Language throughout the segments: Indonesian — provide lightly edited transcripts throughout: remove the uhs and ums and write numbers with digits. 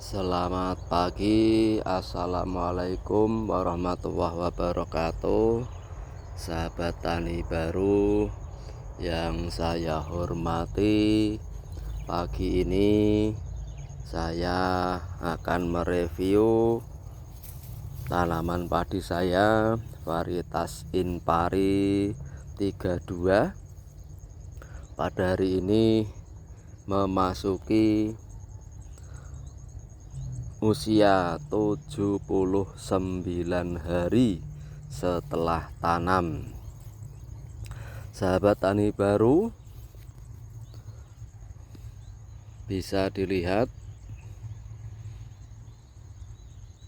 Selamat pagi, assalamualaikum warahmatullahi wabarakatuh. Sahabat tani baru yang saya hormati, pagi ini saya akan mereview tanaman padi saya varietas Inpari 32. Pada hari ini memasuki usia 79 hari setelah tanam. Sahabat tani baru, bisa dilihat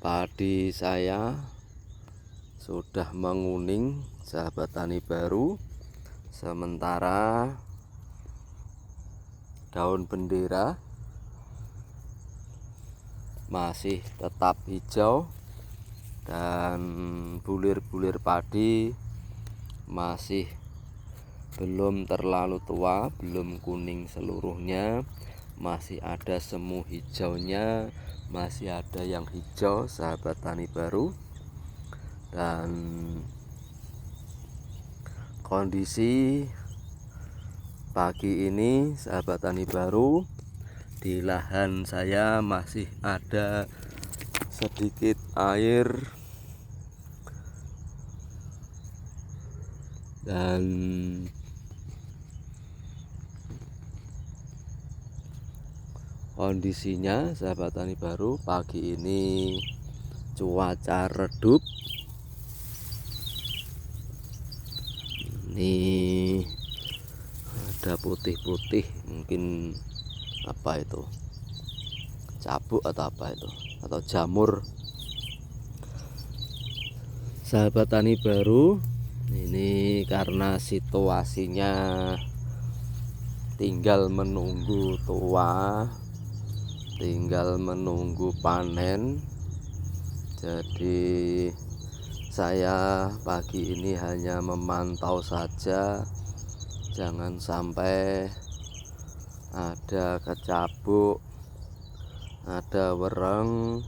padi saya sudah menguning, sahabat tani baru. Sementara daun bendera masih tetap hijau dan bulir-bulir padi masih belum terlalu tua, belum kuning seluruhnya, masih ada semu hijaunya, masih ada yang hijau, sahabat tani baru. Dan kondisi pagi ini, sahabat tani baru, di lahan saya masih ada sedikit air dan kondisinya, sahabat tani baru, pagi ini cuaca redup. Ini ada putih-putih, mungkin apa itu, cabuk atau apa itu, atau jamur. Sahabat tani baru, ini karena situasinya tinggal menunggu tua, tinggal menunggu panen. Jadi saya pagi ini hanya memantau saja, jangan sampai ada kecabuk, ada wereng.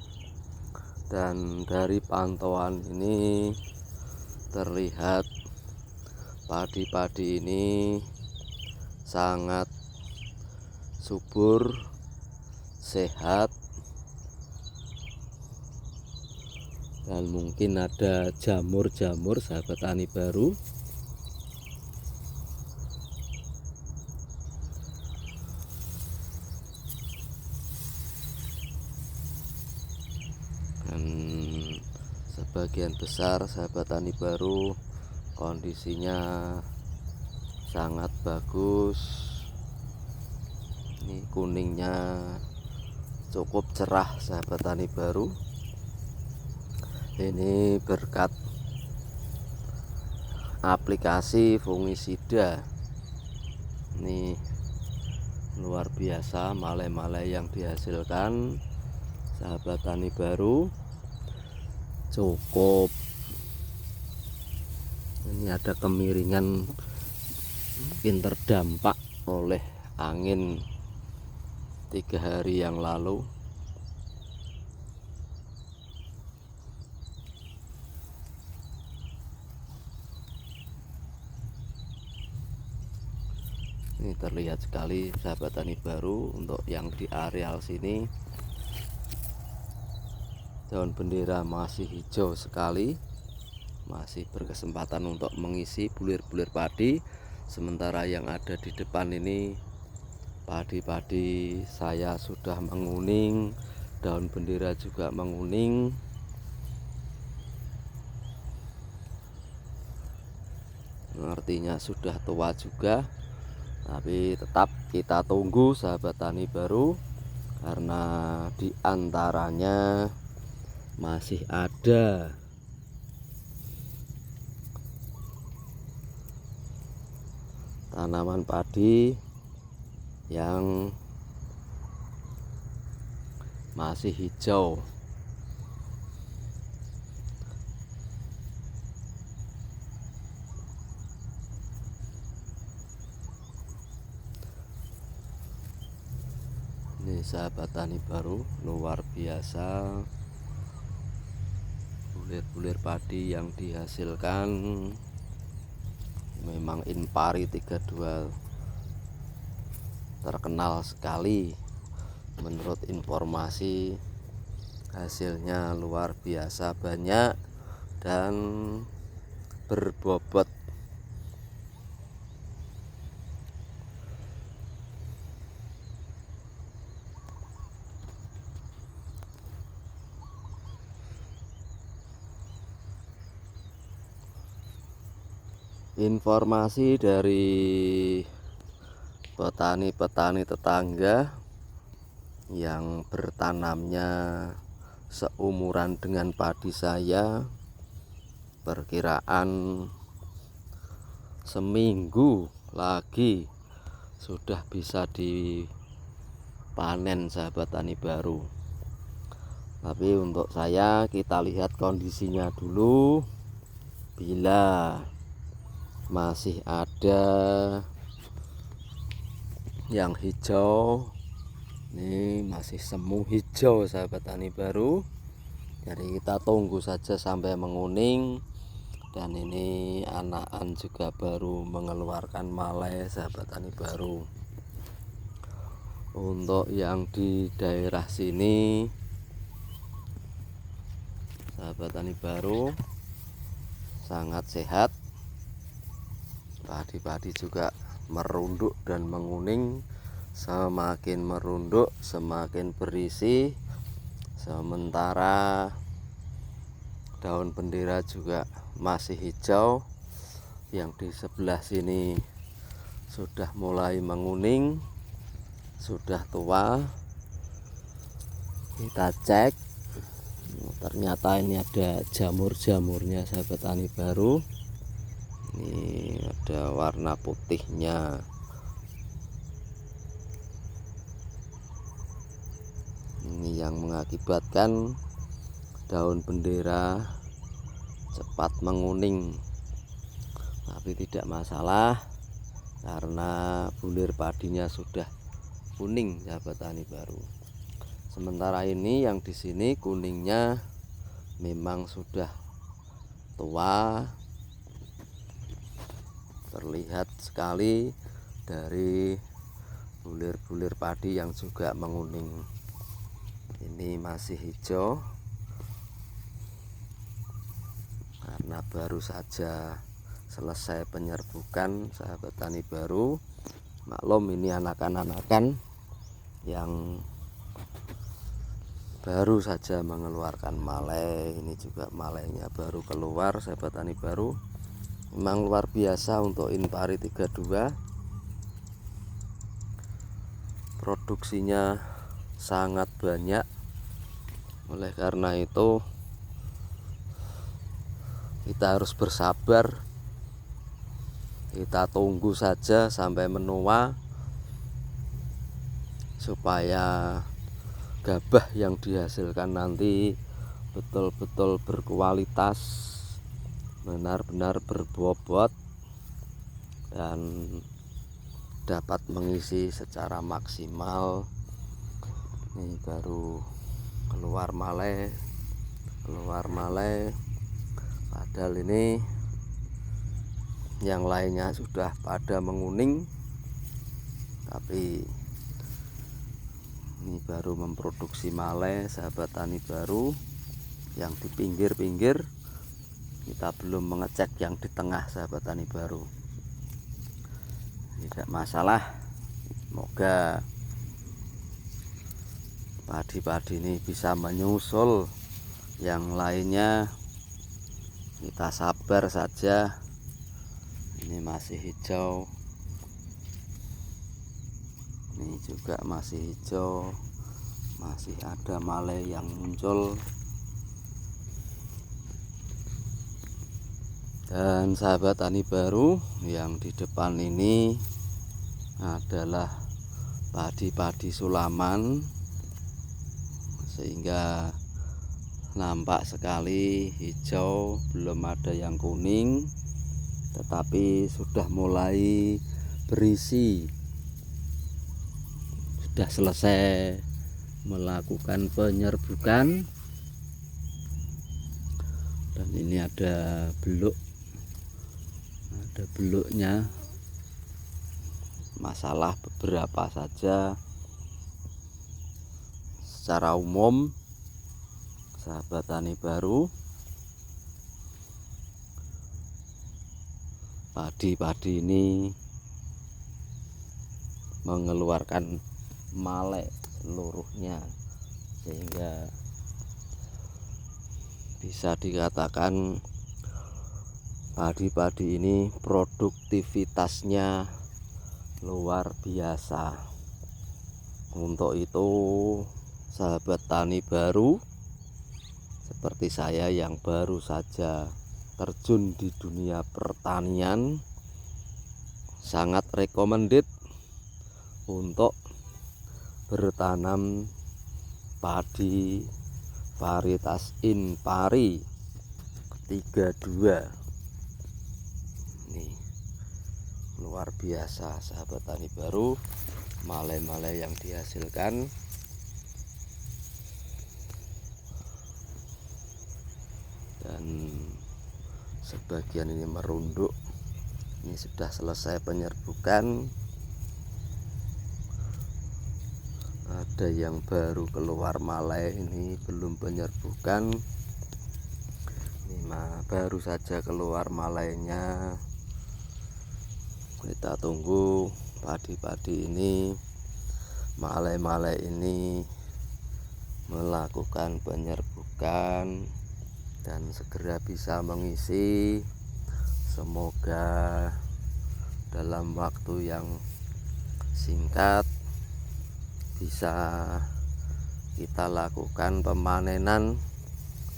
Dan dari pantauan ini terlihat padi-padi ini sangat subur, sehat, dan mungkin ada jamur-jamur, sahabat tani baru. Dan sebagian besar, sahabat tani baru, kondisinya sangat bagus. Ini kuningnya cukup cerah, sahabat tani baru. Ini berkat aplikasi fungisida. Ini luar biasa male-male yang dihasilkan, sahabat tani baru. Cukup, ini ada kemiringan, mungkin terdampak oleh angin 3 hari yang lalu. Ini terlihat sekali, sahabat tani baru, untuk yang di areal sini daun bendera masih hijau sekali, masih berkesempatan untuk mengisi bulir-bulir padi. Sementara yang ada di depan ini, padi-padi saya sudah menguning, daun bendera juga menguning. Artinya sudah tua juga, tapi tetap kita tunggu, sahabat tani baru, karena di antaranya masih ada tanaman padi yang masih hijau. Ini sahabat tani baru, luar biasa bulir-bulir padi yang dihasilkan. Memang Inpari 32 terkenal sekali. Menurut informasi, hasilnya luar biasa banyak dan berbobot. Informasi dari petani-petani tetangga yang bertanamnya seumuran dengan padi saya, perkiraan seminggu lagi sudah bisa dipanen sahabat tani baru. Tapi untuk saya, kita lihat kondisinya dulu. Bila masih ada yang hijau, ini masih semu hijau sahabat tani baru, jadi kita tunggu saja sampai menguning. Dan ini anakan juga baru mengeluarkan malai sahabat tani baru. Untuk yang di daerah sini sahabat tani baru sangat sehat, padi-padi juga merunduk dan menguning. Semakin merunduk semakin berisi, sementara daun bendera juga masih hijau. Yang di sebelah sini sudah mulai menguning, sudah tua. Kita cek, ternyata ini ada jamur-jamurnya sahabat tani baru. Ini ada warna putihnya. Ini yang mengakibatkan daun bendera cepat menguning. Tapi tidak masalah, karena bulir padinya sudah kuning sahabat tani baru. Sementara ini yang di sini kuningnya memang sudah tua, terlihat sekali dari bulir-bulir padi yang juga menguning. Ini masih hijau karena baru saja selesai penyerbukan sahabat tani baru. Maklum, ini anakan-anakan yang baru saja mengeluarkan malai. Ini juga malainya baru keluar sahabat tani baru. Memang luar biasa untuk Inpari 32. Produksinya sangat banyak. Oleh karena itu kita harus bersabar. Kita tunggu saja sampai menua, supaya gabah yang dihasilkan nanti betul-betul berkualitas, benar-benar berbobot, dan dapat mengisi secara maksimal. Ini baru keluar malai, padahal ini yang lainnya sudah pada menguning, tapi ini baru memproduksi malai sahabat tani baru. Yang di pinggir-pinggir kita belum mengecek yang di tengah sahabat tani baru. Tidak masalah, semoga padi-padi ini bisa menyusul yang lainnya. Kita sabar saja. Ini masih hijau, ini juga masih hijau, masih ada malai yang muncul. Dan sahabat tani baru, yang di depan ini adalah padi-padi sulaman, sehingga nampak sekali hijau, belum ada yang kuning, tetapi sudah mulai berisi, sudah selesai melakukan penyerbukan. Dan ini ada beluknya, masalah beberapa saja. Secara umum sahabat tani baru, padi-padi ini mengeluarkan male seluruhnya, sehingga bisa dikatakan padi-padi ini produktivitasnya luar biasa. Untuk itu sahabat tani baru seperti saya yang baru saja terjun di dunia pertanian, sangat recommended untuk bertanam padi varietas Inpari 32. Ini luar biasa sahabat tani baru, male-male yang dihasilkan. Dan sebagian ini merunduk, ini sudah selesai penyerbukan. Ada yang baru keluar male, ini belum penyerbukan. Ini baru saja keluar malainya. Kita tunggu padi-padi ini, male-male ini melakukan penyerbukan dan segera bisa mengisi. Semoga dalam waktu yang singkat bisa kita lakukan pemanenan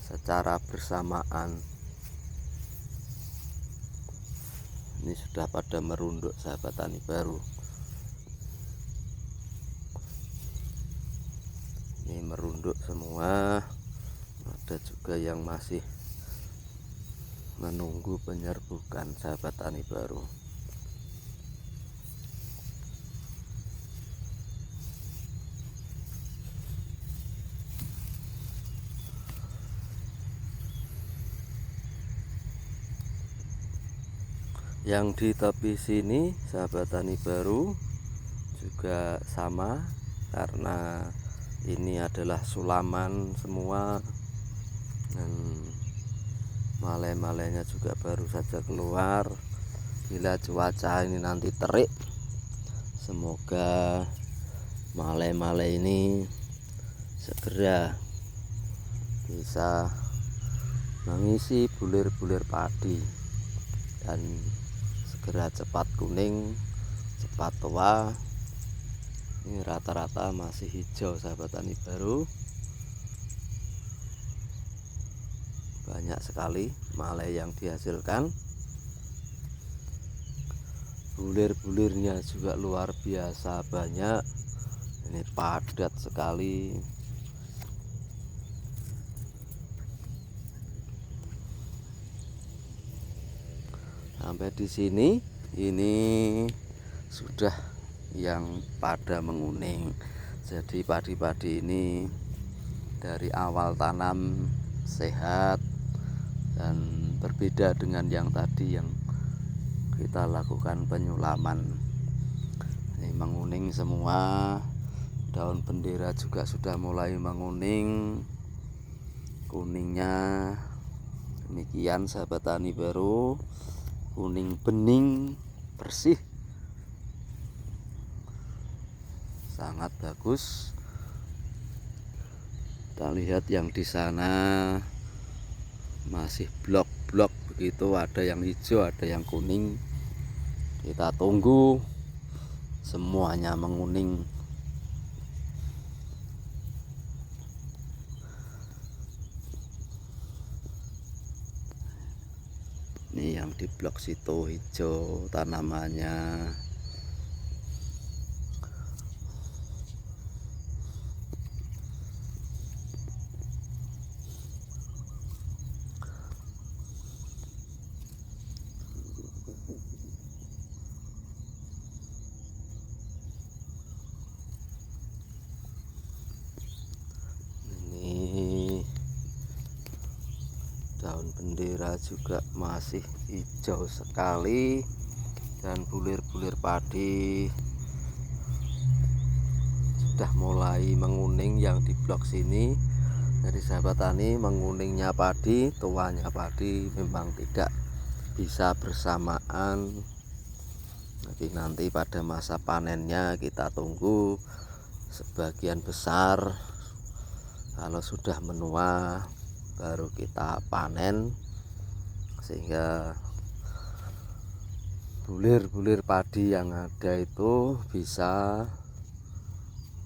secara bersamaan. Ini sudah pada merunduk sahabat tani baru. Ini merunduk semua. Ada juga yang masih menunggu penyerbukan sahabat tani baru. Yang di tepi sini sahabat tani baru juga sama, karena ini adalah sulaman semua, dan male-malenya juga baru saja keluar. Bila cuaca ini nanti terik, semoga male-male ini segera bisa mengisi bulir-bulir padi dan segera cepat kuning, cepat tua. Ini rata-rata masih hijau sahabat tani baru. Banyak sekali male yang dihasilkan. Bulir-bulirnya juga luar biasa banyak. Ini padat sekali. Sampai di sini ini sudah yang pada menguning. Jadi padi-padi ini dari awal tanam sehat dan berbeda dengan yang tadi yang kita lakukan penyulaman. Ini menguning semua. Daun bendera juga sudah mulai menguning. Kuningnya demikian sahabat tani baru. Kuning bening, bersih, sangat bagus. Kita lihat yang di sana masih blok-blok begitu, ada yang hijau, ada yang kuning. Kita tunggu semuanya menguning. Ini yang di blok situ hijau tanamannya. Daun bendera juga masih hijau sekali, dan bulir-bulir padi sudah mulai menguning yang di blok sini. Jadi sahabat tani, menguningnya padi, tuanya padi memang tidak bisa bersamaan. Jadi nanti pada masa panennya kita tunggu sebagian besar. Kalau sudah menua baru kita panen, sehingga bulir-bulir padi yang ada itu bisa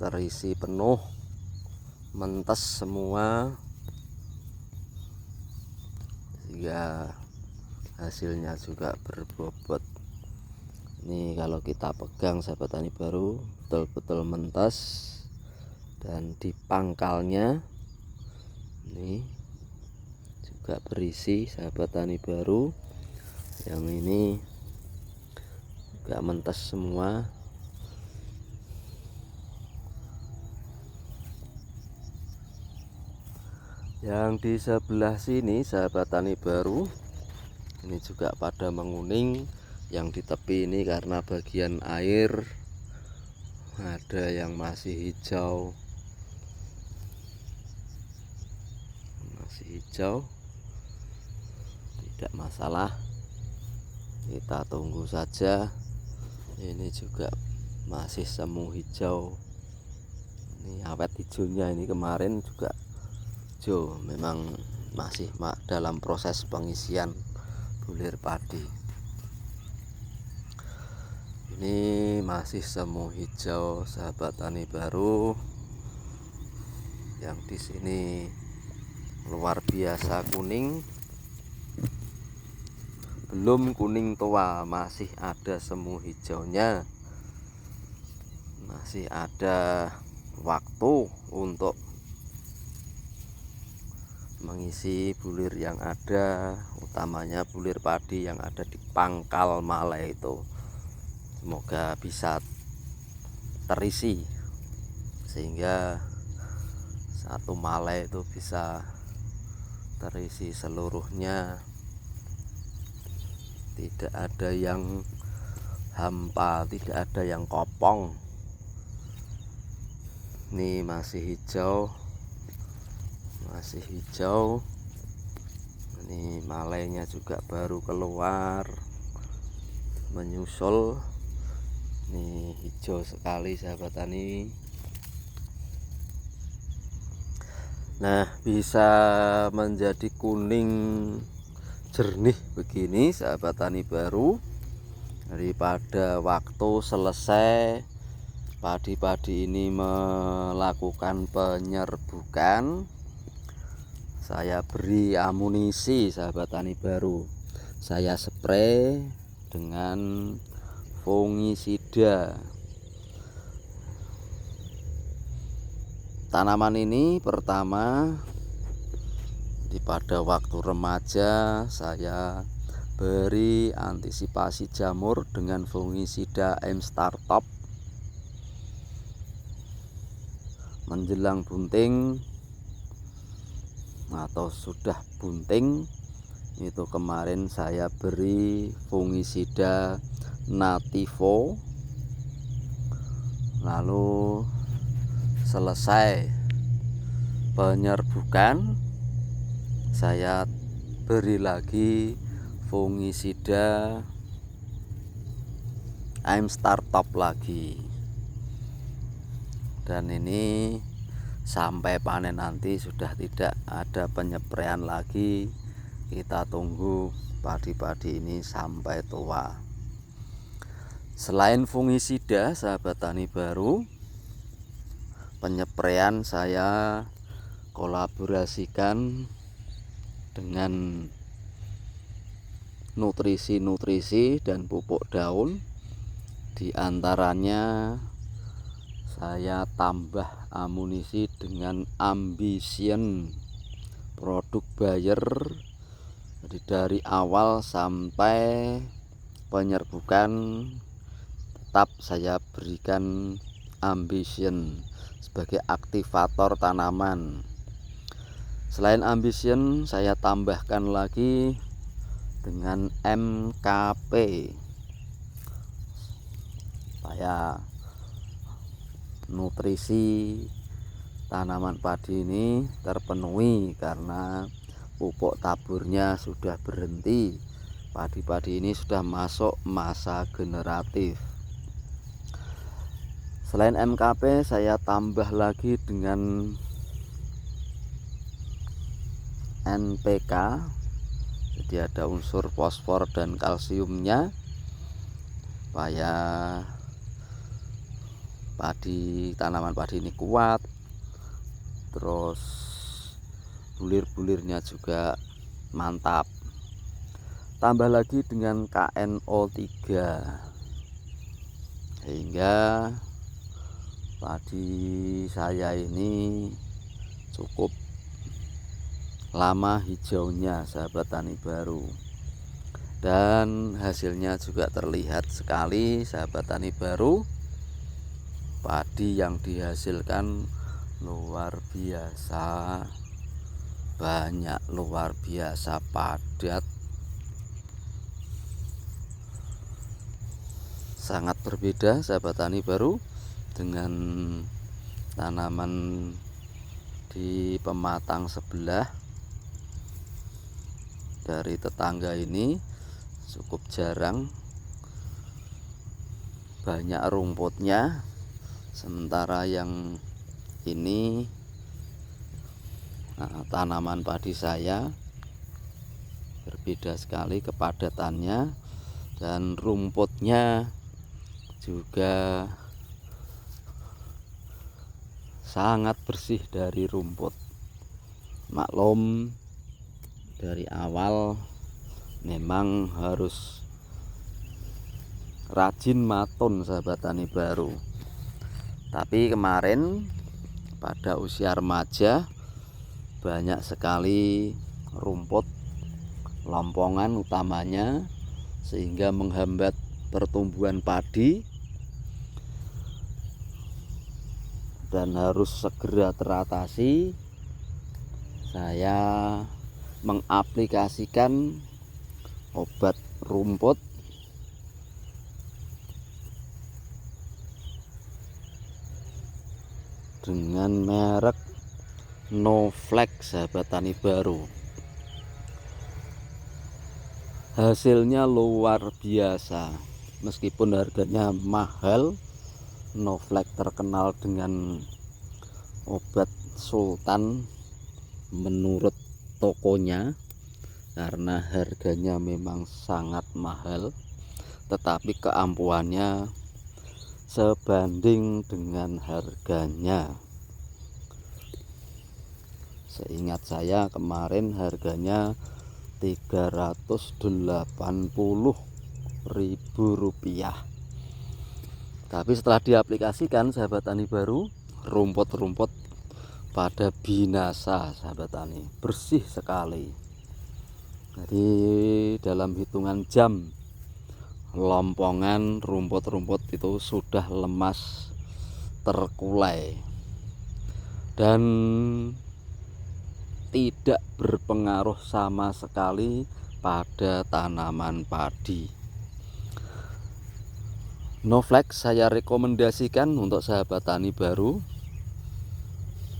terisi penuh, mentes semua, sehingga hasilnya juga berbobot. Ini kalau kita pegang sahabat tani baru, betul-betul mentes, dan di pangkalnya ini juga berisi sahabat tani baru. Yang ini juga mentes semua. Yang di sebelah sini sahabat tani baru, ini juga pada menguning. Yang di tepi ini karena bagian air ada yang masih hijau, tidak masalah, kita tunggu saja. Ini juga masih semu hijau, ini awet hijaunya. Ini kemarin juga hijau, memang masih dalam proses pengisian bulir padi. Ini masih semu hijau sahabat tani baru. Yang di sini luar biasa kuning, belum kuning tua, masih ada semu hijaunya, masih ada waktu untuk mengisi bulir yang ada, utamanya bulir padi yang ada di pangkal malai itu. Semoga bisa terisi sehingga satu malai itu bisa terisi seluruhnya, tidak ada yang hampa, tidak ada yang kopong. Ini masih hijau, ini malainya juga baru keluar menyusul. Ini hijau sekali sahabat tani. Nah, bisa menjadi kuning jernih begini sahabat tani baru, daripada waktu selesai padi-padi ini melakukan penyerbukan, saya beri amunisi sahabat tani baru. Saya spray dengan fungisida. Tanaman ini pertama pada waktu remaja saya beri antisipasi jamur dengan fungisida M-Star Top. Menjelang bunting atau sudah bunting itu kemarin saya beri fungisida Nativo. Lalu selesai penyerbukan, saya beri lagi fungisida M-Star Top lagi. Dan ini sampai panen nanti sudah tidak ada penyepraian lagi. Kita tunggu padi-padi ini sampai tua. Selain fungisida sahabat tani baru, penyepraian saya kolaborasikan dengan nutrisi dan pupuk daun. Di antaranya saya tambah amunisi dengan Ambition produk Bayer. Jadi dari awal sampai penyerbukan tetap saya berikan Ambition sebagai aktivator tanaman. Selain Ambition, saya tambahkan lagi dengan MKP supaya nutrisi tanaman padi ini terpenuhi, karena pupuk taburnya sudah berhenti. Padi-padi ini sudah masuk masa generatif. Selain MKP, saya tambah lagi dengan NPK. Jadi ada unsur fosfor dan kalsiumnya supaya tanaman padi ini kuat, terus bulir-bulirnya juga mantap. Tambah lagi dengan KNO3 sehingga padi saya ini cukup lama hijaunya, sahabat tani baru, dan hasilnya juga terlihat sekali, sahabat tani baru. Padi yang dihasilkan luar biasa banyak, luar biasa padat, sangat berbeda, sahabat tani baru, dengan tanaman di pematang sebelah dari tetangga ini. Cukup jarang, banyak rumputnya, sementara yang ini tanaman padi saya berbeda sekali kepadatannya, dan rumputnya juga sangat bersih dari rumput. Maklum, dari awal memang harus rajin maton, sahabat tani baru. Tapi kemarin pada usia remaja banyak sekali rumput lompongan utamanya, sehingga menghambat pertumbuhan padi dan harus segera teratasi. Saya mengaplikasikan obat rumput dengan merek Novlex, sahabat tani baru. Hasilnya luar biasa, meskipun harganya mahal. Novlex terkenal dengan obat sultan menurut tokonya, karena harganya memang sangat mahal, tetapi keampuhannya sebanding dengan harganya. Seingat saya kemarin harganya Rp380.000. Tapi setelah diaplikasikan, sahabat tani baru, rumput-rumput pada binasa, sahabat tani, bersih sekali. Jadi dalam hitungan jam, lompongan rumput-rumput itu sudah lemas, terkulai, dan tidak berpengaruh sama sekali pada tanaman padi. Novlex saya rekomendasikan untuk sahabat tani baru,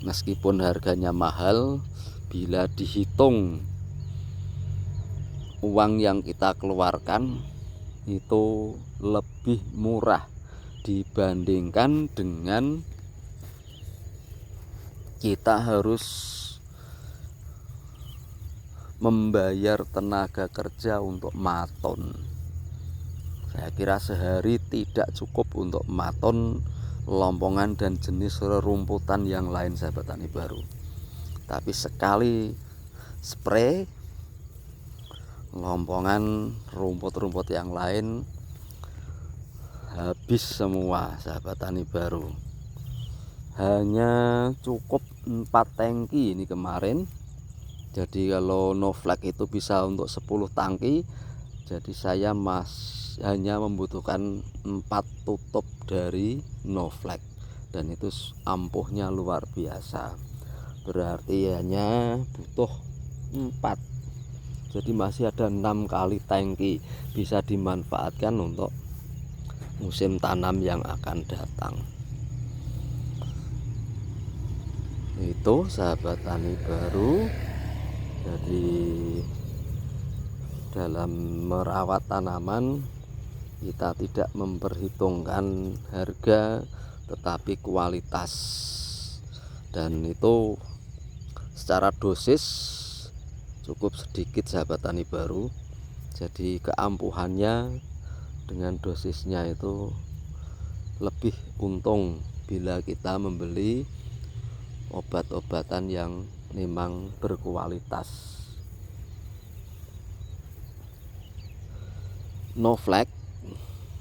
meskipun harganya mahal. Bila dihitung uang yang kita keluarkan itu lebih murah dibandingkan dengan kita harus membayar tenaga kerja untuk maton. Saya kira sehari tidak cukup untuk maton lompongan dan jenis rerumputan yang lain, sahabat tani baru. Tapi sekali spray lompongan rumput-rumput yang lain habis semua, sahabat tani baru. Hanya cukup 4 tangki ini kemarin. Jadi kalau Novlex itu bisa untuk 10 tangki, jadi saya hanya membutuhkan 4 tutup dari Novlex, dan itu ampuhnya luar biasa. berarti hanya butuh 4, jadi masih ada 6 kali tangki, bisa dimanfaatkan untuk musim tanam yang akan datang. Itu sahabat tani baru, jadi dalam merawat tanaman kita tidak memperhitungkan harga tetapi kualitas, dan itu secara dosis cukup sedikit sahabat tani baru. Jadi keampuhannya dengan dosisnya itu lebih untung bila kita membeli obat-obatan yang memang berkualitas. Novlac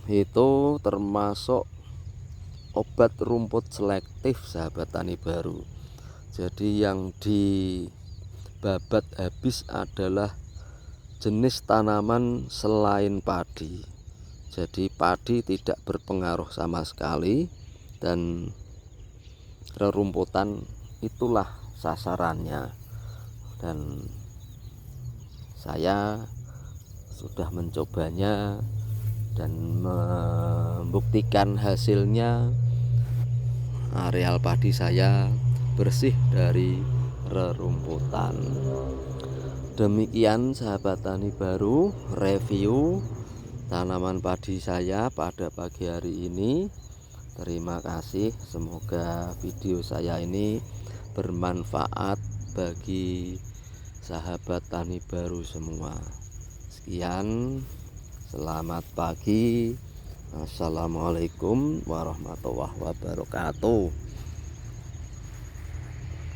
itu termasuk obat rumput selektif sahabat tani baru. Jadi yang dibabat habis adalah jenis tanaman selain padi. Jadi padi tidak berpengaruh sama sekali, dan rerumputan itulah sasarannya. Dan saya sudah mencobanya dan membuktikan hasilnya. Areal padi saya bersih dari rerumputan. Demikian sahabat tani baru, review tanaman padi saya pada pagi hari ini. Terima kasih, semoga video saya ini bermanfaat bagi sahabat tani baru semua. Sekian, selamat pagi. Assalamualaikum warahmatullahi wabarakatuh.